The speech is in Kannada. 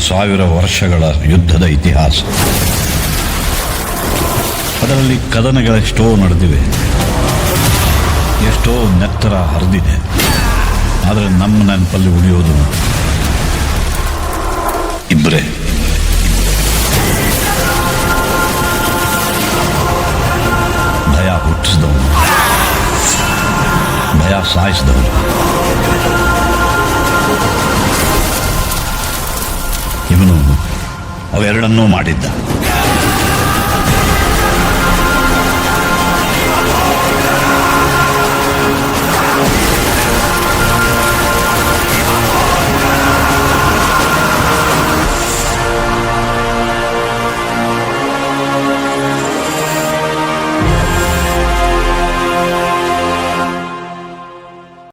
1000 ವರ್ಷಗಳ ಯುದ್ಧದ ಇತಿಹಾಸ. ಅದರಲ್ಲಿ ಕದನಗಳೆಷ್ಟೋ ನಡೆದಿವೆ, ಎಷ್ಟೋ ನೆತ್ತರ ಹರಿದಿದೆ. ಆದರೆ ನಮ್ಮ ನೆನಪಲ್ಲಿ ಉಳಿಯೋದು ಇಬ್ಬರೇ. ಭಯ ಹುಟ್ಟಿಸಿದವನು, ಭಯ ಸಾಯಿಸಿದವನು. ಇವನು ಅವೆರಡನ್ನೂ ಮಾಡಿದ್ದ.